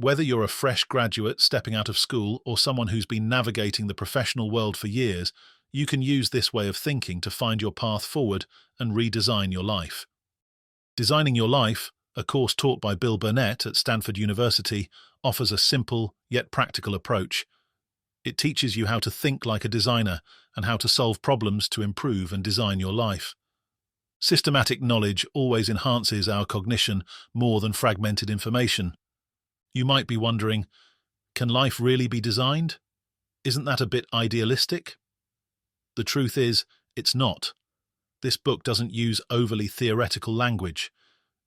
Whether you're a fresh graduate stepping out of school or someone who's been navigating the professional world for years, you can use this way of thinking to find your path forward and redesign your life. Designing Your Life, a course taught by Bill Burnett at Stanford University, offers a simple yet practical approach. It teaches you how to think like a designer and how to solve problems to improve and design your life. Systematic knowledge always enhances our cognition more than fragmented information. You might be wondering, can life really be designed? Isn't that a bit idealistic? The truth is, it's not. This book doesn't use overly theoretical language.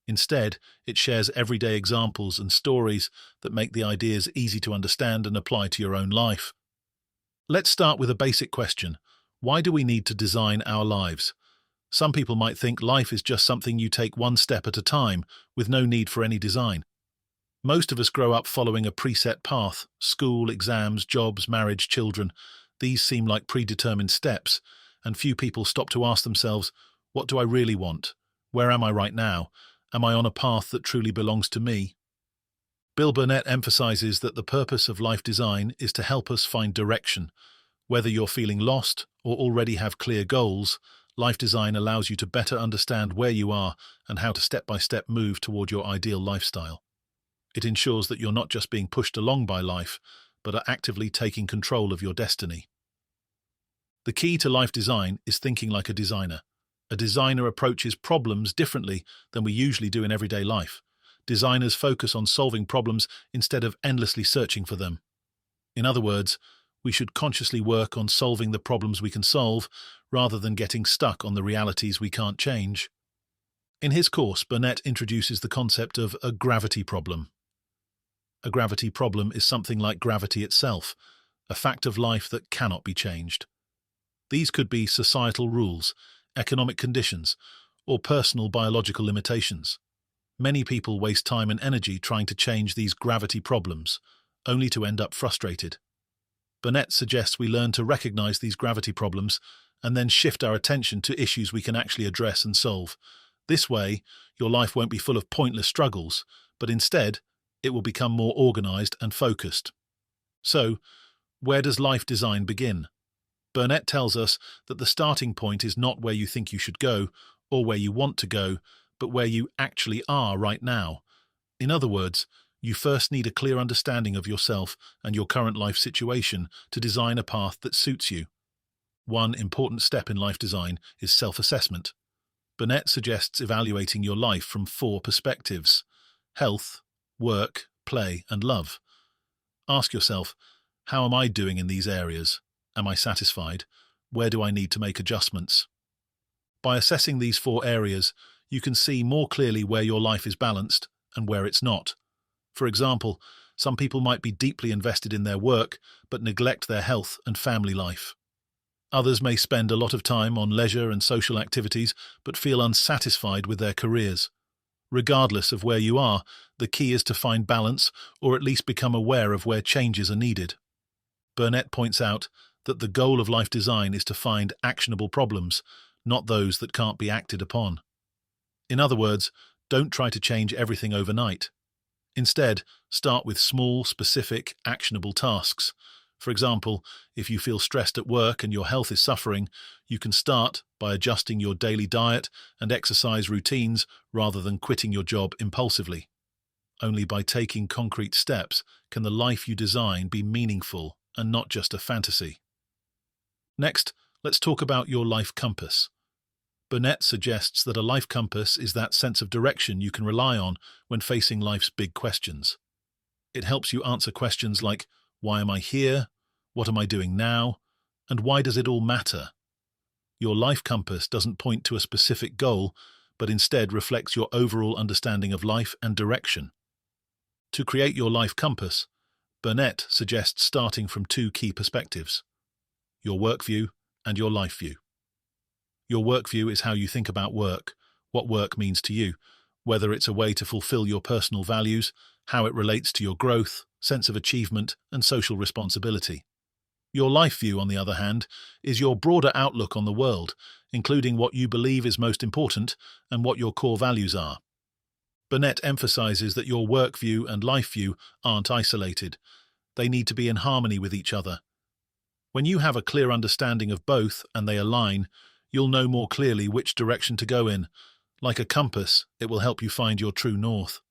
Instead, it shares everyday examples and stories that make the ideas easy to understand and apply to your own life. Let's start with a basic question. Why do we need to design our lives? Some people might think life is just something you take one step at a time, with no need for any design. Most of us grow up following a preset path: school, exams, jobs, marriage, children. These seem like predetermined steps, and few people stop to ask themselves, what do I really want? Where am I right now? Am I on a path that truly belongs to me? Bill Burnett emphasizes that the purpose of life design is to help us find direction. Whether you're feeling lost or already have clear goals, life design allows you to better understand where you are and how to step-by-step move toward your ideal lifestyle. It ensures that you're not just being pushed along by life, but are actively taking control of your destiny. The key to life design is thinking like a designer. A designer approaches problems differently than we usually do in everyday life. Designers focus on solving problems instead of endlessly searching for them. In other words, we should consciously work on solving the problems we can solve, rather than getting stuck on the realities we can't change. In his course, Burnett introduces the concept of a gravity problem. A gravity problem is something like gravity itself, a fact of life that cannot be changed. These could be societal rules, economic conditions, or personal biological limitations. Many people waste time and energy trying to change these gravity problems, only to end up frustrated. Burnett suggests we learn to recognize these gravity problems and then shift our attention to issues we can actually address and solve. This way, your life won't be full of pointless struggles, but instead, it will become more organized and focused. So, where does life design begin? Burnett tells us that the starting point is not where you think you should go or where you want to go, but where you actually are right now. In other words, you first need a clear understanding of yourself and your current life situation to design a path that suits you. One important step in life design is self-assessment. Burnett suggests evaluating your life from 4 perspectives: health, work, play, and love. Ask yourself, how am I doing in these areas? Am I satisfied? Where do I need to make adjustments? By assessing these 4 areas, you can see more clearly where your life is balanced and where it's not. For example, some people might be deeply invested in their work but neglect their health and family life. Others may spend a lot of time on leisure and social activities but feel unsatisfied with their careers. Regardless of where you are, the key is to find balance or at least become aware of where changes are needed. Burnett points out that the goal of life design is to find actionable problems, not those that can't be acted upon. In other words, don't try to change everything overnight. Instead, start with small, specific, actionable tasks. For example, if you feel stressed at work and your health is suffering, you can start by adjusting your daily diet and exercise routines rather than quitting your job impulsively. Only by taking concrete steps can the life you design be meaningful and not just a fantasy. Next, let's talk about your life compass. Burnett suggests that a life compass is that sense of direction you can rely on when facing life's big questions. It helps you answer questions like, why am I here? What am I doing now? And why does it all matter? Your life compass doesn't point to a specific goal, but instead reflects your overall understanding of life and direction. To create your life compass, Burnett suggests starting from 2 key perspectives: your work view and your life view. Your work view is how you think about work, what work means to you, whether it's a way to fulfill your personal values, how it relates to your growth, sense of achievement, and social responsibility. Your life view, on the other hand, is your broader outlook on the world, including what you believe is most important and what your core values are. Burnett emphasizes that your work view and life view aren't isolated. They need to be in harmony with each other. When you have a clear understanding of both and they align, you'll know more clearly which direction to go in. Like a compass, it will help you find your true north.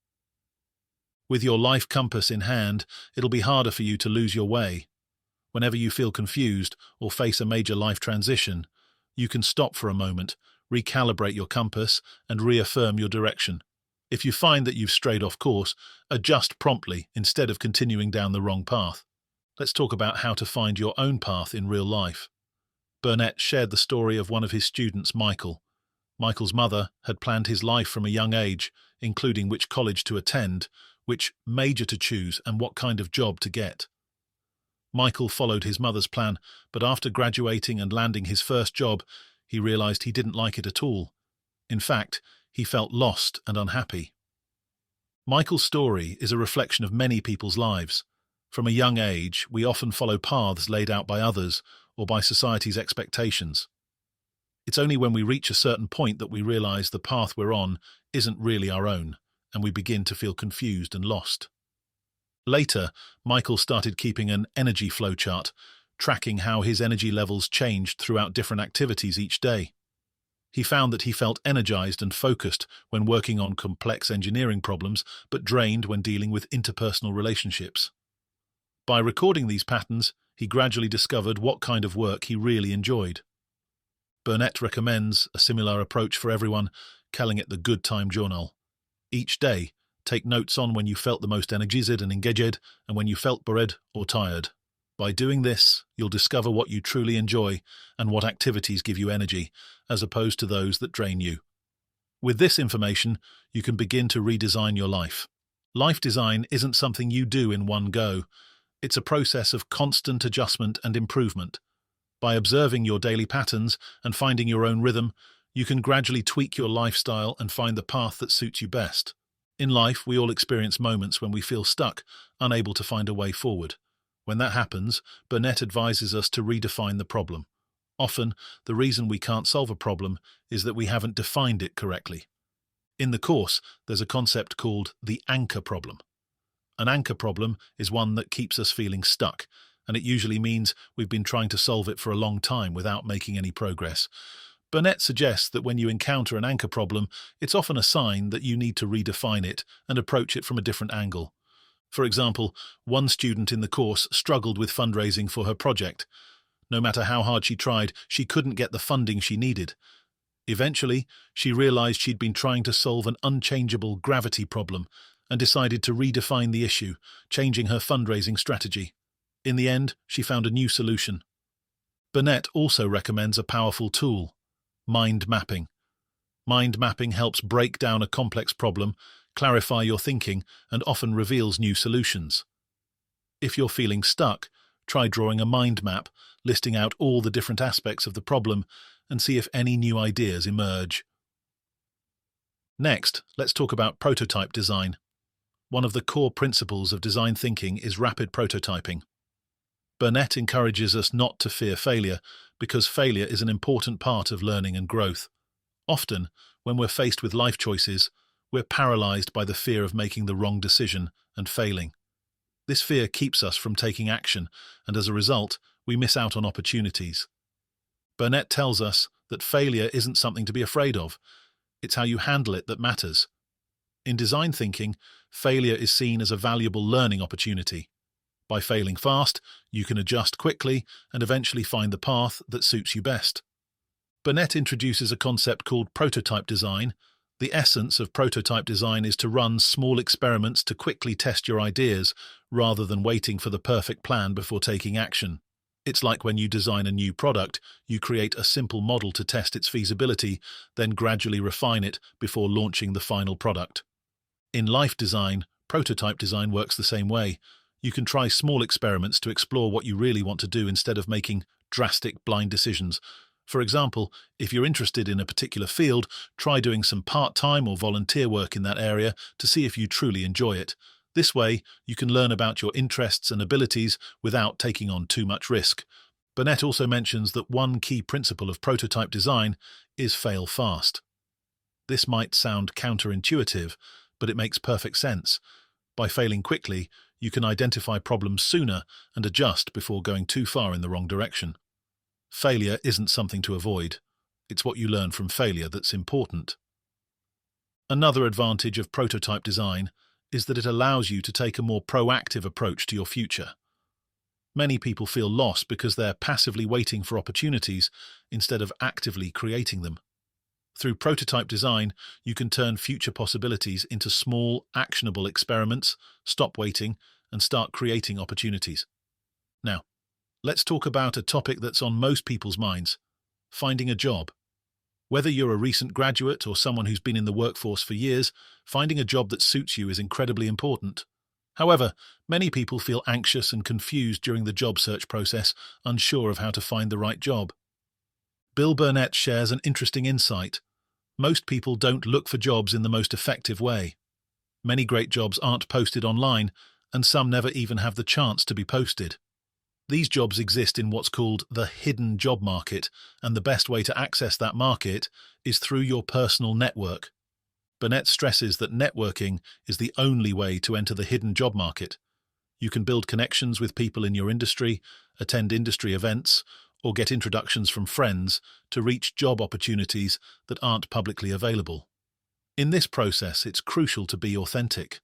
With your life compass in hand, it'll be harder for you to lose your way. Whenever you feel confused or face a major life transition, you can stop for a moment, recalibrate your compass, and reaffirm your direction. If you find that you've strayed off course, adjust promptly instead of continuing down the wrong path. Let's talk about how to find your own path in real life. Burnett shared the story of one of his students, Michael. Michael's mother had planned his life from a young age, including which college to attend, which major to choose, and what kind of job to get. Michael followed his mother's plan, but after graduating and landing his first job, he realized he didn't like it at all. In fact, he felt lost and unhappy. Michael's story is a reflection of many people's lives. From a young age, we often follow paths laid out by others or by society's expectations. It's only when we reach a certain point that we realize the path we're on isn't really our own, and we begin to feel confused and lost. Later, Michael started keeping an energy flow chart, tracking how his energy levels changed throughout different activities each day. He found that he felt energized and focused when working on complex engineering problems, but drained when dealing with interpersonal relationships. By recording these patterns, he gradually discovered what kind of work he really enjoyed. Burnett recommends a similar approach for everyone, calling it the Good Time Journal. Each day, take notes on when you felt the most energized and engaged, and when you felt bored or tired. By doing this, you'll discover what you truly enjoy and what activities give you energy, as opposed to those that drain you. With this information, you can begin to redesign your life. Life design isn't something you do in one go. It's a process of constant adjustment and improvement. By observing your daily patterns and finding your own rhythm, you can gradually tweak your lifestyle and find the path that suits you best. In life, we all experience moments when we feel stuck, unable to find a way forward. When that happens, Burnett advises us to redefine the problem. Often, the reason we can't solve a problem is that we haven't defined it correctly. In the course, there's a concept called the anchor problem. An anchor problem is one that keeps us feeling stuck, and it usually means we've been trying to solve it for a long time without making any progress. Burnett suggests that when you encounter an anchor problem, it's often a sign that you need to redefine it and approach it from a different angle. For example, one student in the course struggled with fundraising for her project. No matter how hard she tried, she couldn't get the funding she needed. Eventually, she realized she'd been trying to solve an unchangeable gravity problem and decided to redefine the issue, changing her fundraising strategy. In the end, she found a new solution. Burnett also recommends a powerful tool: mind mapping. Mind mapping helps break down a complex problem, clarify your thinking, and often reveals new solutions. If you're feeling stuck, try drawing a mind map, listing out all the different aspects of the problem, and see if any new ideas emerge. Next, let's talk about prototype design. One of the core principles of design thinking is rapid prototyping. Burnett encourages us not to fear failure, because failure is an important part of learning and growth. Often, when we're faced with life choices, we're paralyzed by the fear of making the wrong decision and failing. This fear keeps us from taking action, and as a result, we miss out on opportunities. Burnett tells us that failure isn't something to be afraid of. It's how you handle it that matters. In design thinking, failure is seen as a valuable learning opportunity. By failing fast, you can adjust quickly and eventually find the path that suits you best. Burnett introduces a concept called prototype design. The essence of prototype design is to run small experiments to quickly test your ideas, rather than waiting for the perfect plan before taking action. It's like when you design a new product, you create a simple model to test its feasibility, then gradually refine it before launching the final product. In life design, prototype design works the same way. You can try small experiments to explore what you really want to do instead of making drastic, blind decisions. For example, if you're interested in a particular field, try doing some part-time or volunteer work in that area to see if you truly enjoy it. This way, you can learn about your interests and abilities without taking on too much risk. Burnett also mentions that one key principle of prototype design is fail fast. This might sound counterintuitive, but it makes perfect sense. By failing quickly, you can identify problems sooner and adjust before going too far in the wrong direction. Failure isn't something to avoid. It's what you learn from failure that's important. Another advantage of prototype design is that it allows you to take a more proactive approach to your future. Many people feel lost because they're passively waiting for opportunities instead of actively creating them. Through prototype design, you can turn future possibilities into small, actionable experiments, stop waiting, and start creating opportunities. Now, let's talk about a topic that's on most people's minds: finding a job. Whether you're a recent graduate or someone who's been in the workforce for years, finding a job that suits you is incredibly important. However, many people feel anxious and confused during the job search process, unsure of how to find the right job. Bill Burnett shares an interesting insight. Most people don't look for jobs in the most effective way. Many great jobs aren't posted online, and some never even have the chance to be posted. These jobs exist in what's called the hidden job market, and the best way to access that market is through your personal network. Burnett stresses that networking is the only way to enter the hidden job market. You can build connections with people in your industry, attend industry events, or get introductions from friends to reach job opportunities that aren't publicly available. In this process, it's crucial to be authentic.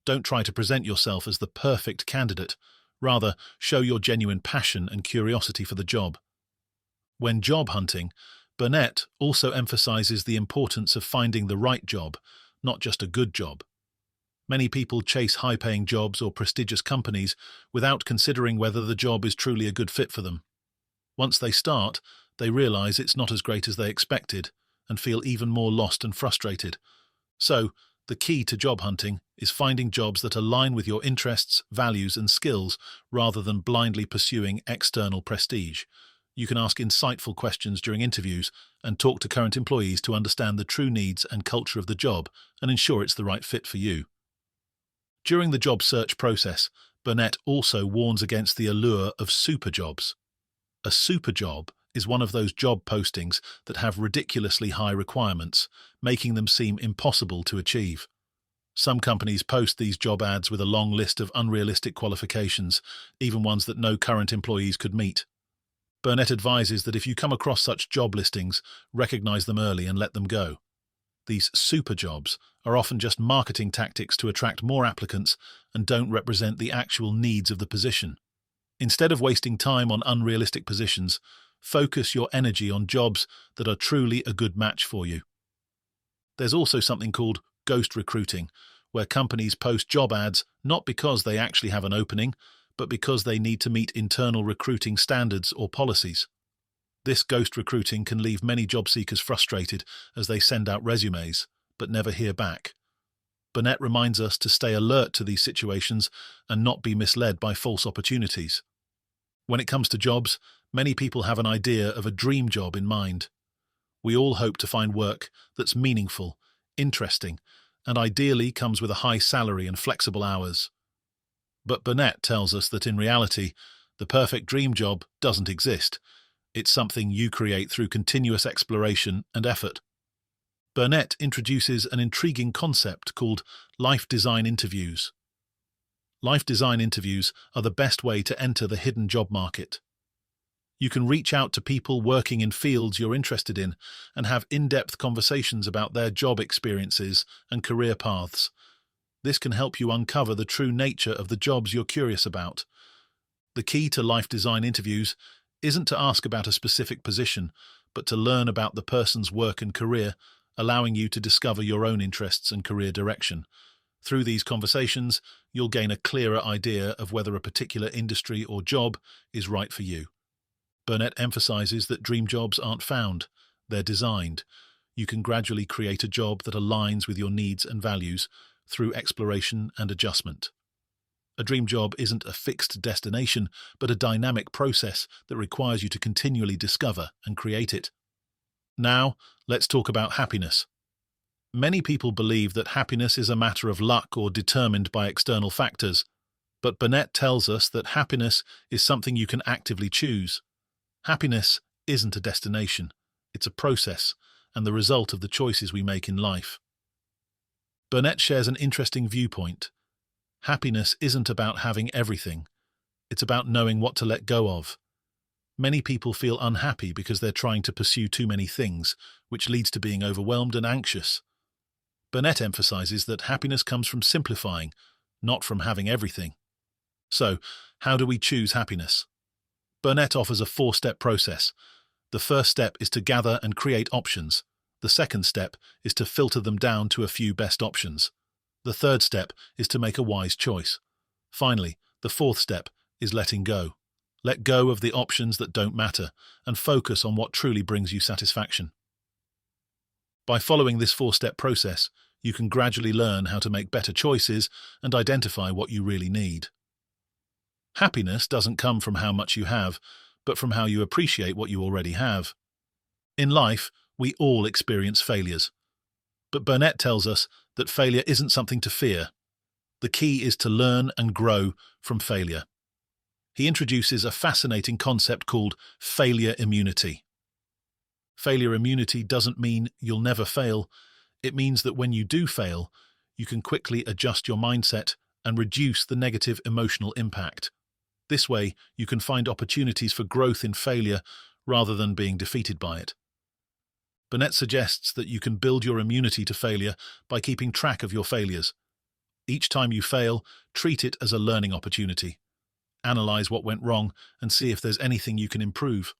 Don't try to present yourself as the perfect candidate. Rather, show your genuine passion and curiosity for the job. When job hunting, Burnett also emphasizes the importance of finding the right job, not just a good job. Many people chase high-paying jobs or prestigious companies without considering whether the job is truly a good fit for them. Once they start, they realize it's not as great as they expected and feel even more lost and frustrated. So, the key to job hunting is finding jobs that align with your interests, values, and skills rather than blindly pursuing external prestige. You can ask insightful questions during interviews and talk to current employees to understand the true needs and culture of the job and ensure it's the right fit for you. During the job search process, Burnett also warns against the allure of super jobs. A super job is one of those job postings that have ridiculously high requirements, making them seem impossible to achieve. Some companies post these job ads with a long list of unrealistic qualifications, even ones that no current employees could meet. Burnett advises that if you come across such job listings, recognize them early and let them go. These super jobs are often just marketing tactics to attract more applicants and don't represent the actual needs of the position. Instead of wasting time on unrealistic positions, focus your energy on jobs that are truly a good match for you. There's also something called ghost recruiting, where companies post job ads not because they actually have an opening, but because they need to meet internal recruiting standards or policies. This ghost recruiting can leave many job seekers frustrated as they send out resumes, but never hear back. Burnett reminds us to stay alert to these situations and not be misled by false opportunities. When it comes to jobs, many people have an idea of a dream job in mind. We all hope to find work that's meaningful, interesting, and ideally comes with a high salary and flexible hours. But Burnett tells us that in reality, the perfect dream job doesn't exist. It's something you create through continuous exploration and effort. Burnett introduces an intriguing concept called life design interviews. Life design interviews are the best way to enter the hidden job market. You can reach out to people working in fields you're interested in and have in-depth conversations about their job experiences and career paths. This can help you uncover the true nature of the jobs you're curious about. The key to life design interviews isn't to ask about a specific position, but to learn about the person's work and career, allowing you to discover your own interests and career direction. Through these conversations, you'll gain a clearer idea of whether a particular industry or job is right for you. Burnett emphasizes that dream jobs aren't found, they're designed. You can gradually create a job that aligns with your needs and values through exploration and adjustment. A dream job isn't a fixed destination, but a dynamic process that requires you to continually discover and create it. Now, let's talk about happiness. Many people believe that happiness is a matter of luck or determined by external factors, but Burnett tells us that happiness is something you can actively choose. Happiness isn't a destination, it's a process and the result of the choices we make in life. Burnett shares an interesting viewpoint. Happiness isn't about having everything. It's about knowing what to let go of. Many people feel unhappy because they're trying to pursue too many things, which leads to being overwhelmed and anxious. Burnett emphasizes that happiness comes from simplifying, not from having everything. So, how do we choose happiness? Burnett offers a four-step process. The first step is to gather and create options. The second step is to filter them down to a few best options. The third step is to make a wise choice. Finally, the fourth step is letting go. Let go of the options that don't matter and focus on what truly brings you satisfaction. By following this four-step process, you can gradually learn how to make better choices and identify what you really need. Happiness doesn't come from how much you have, but from how you appreciate what you already have. In life, we all experience failures. But Burnett tells us that failure isn't something to fear. The key is to learn and grow from failure. He introduces a fascinating concept called failure immunity. Failure immunity doesn't mean you'll never fail. It means that when you do fail, you can quickly adjust your mindset and reduce the negative emotional impact. This way, you can find opportunities for growth in failure rather than being defeated by it. Burnett suggests that you can build your immunity to failure by keeping track of your failures. Each time you fail, treat it as a learning opportunity. Analyze what went wrong and see if there's anything you can improve.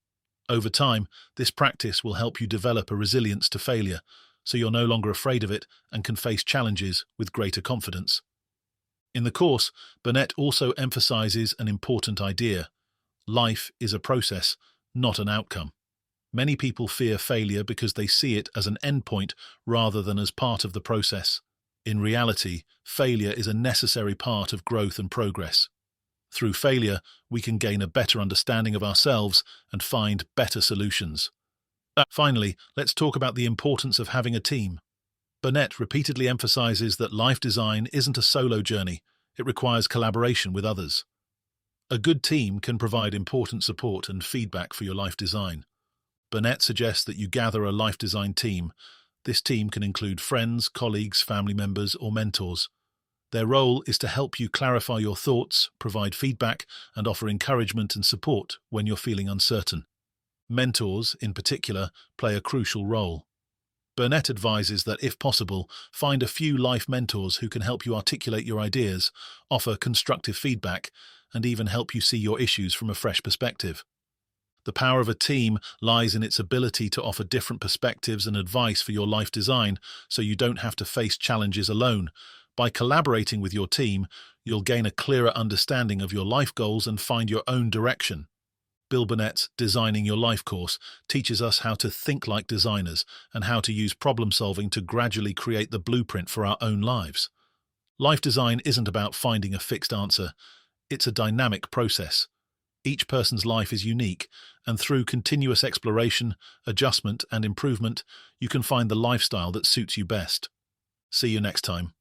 Over time, this practice will help you develop a resilience to failure, so you're no longer afraid of it and can face challenges with greater confidence. In the course, Burnett also emphasizes an important idea. Life is a process, not an outcome. Many people fear failure because they see it as an endpoint rather than as part of the process. In reality, failure is a necessary part of growth and progress. Through failure, we can gain a better understanding of ourselves and find better solutions. Finally, let's talk about the importance of having a team. Burnett repeatedly emphasizes that life design isn't a solo journey. It requires collaboration with others. A good team can provide important support and feedback for your life design. Burnett suggests that you gather a life design team. This team can include friends, colleagues, family members, or mentors. Their role is to help you clarify your thoughts, provide feedback, and offer encouragement and support when you're feeling uncertain. Mentors, in particular, play a crucial role. Burnett advises that, if possible, find a few life mentors who can help you articulate your ideas, offer constructive feedback, and even help you see your issues from a fresh perspective. The power of a team lies in its ability to offer different perspectives and advice for your life design, so you don't have to face challenges alone. By collaborating with your team, you'll gain a clearer understanding of your life goals and find your own direction. Bill Burnett's Designing Your Life course teaches us how to think like designers and how to use problem-solving to gradually create the blueprint for our own lives. Life design isn't about finding a fixed answer. It's a dynamic process. Each person's life is unique, and through continuous exploration, adjustment, and improvement, you can find the lifestyle that suits you best. See you next time.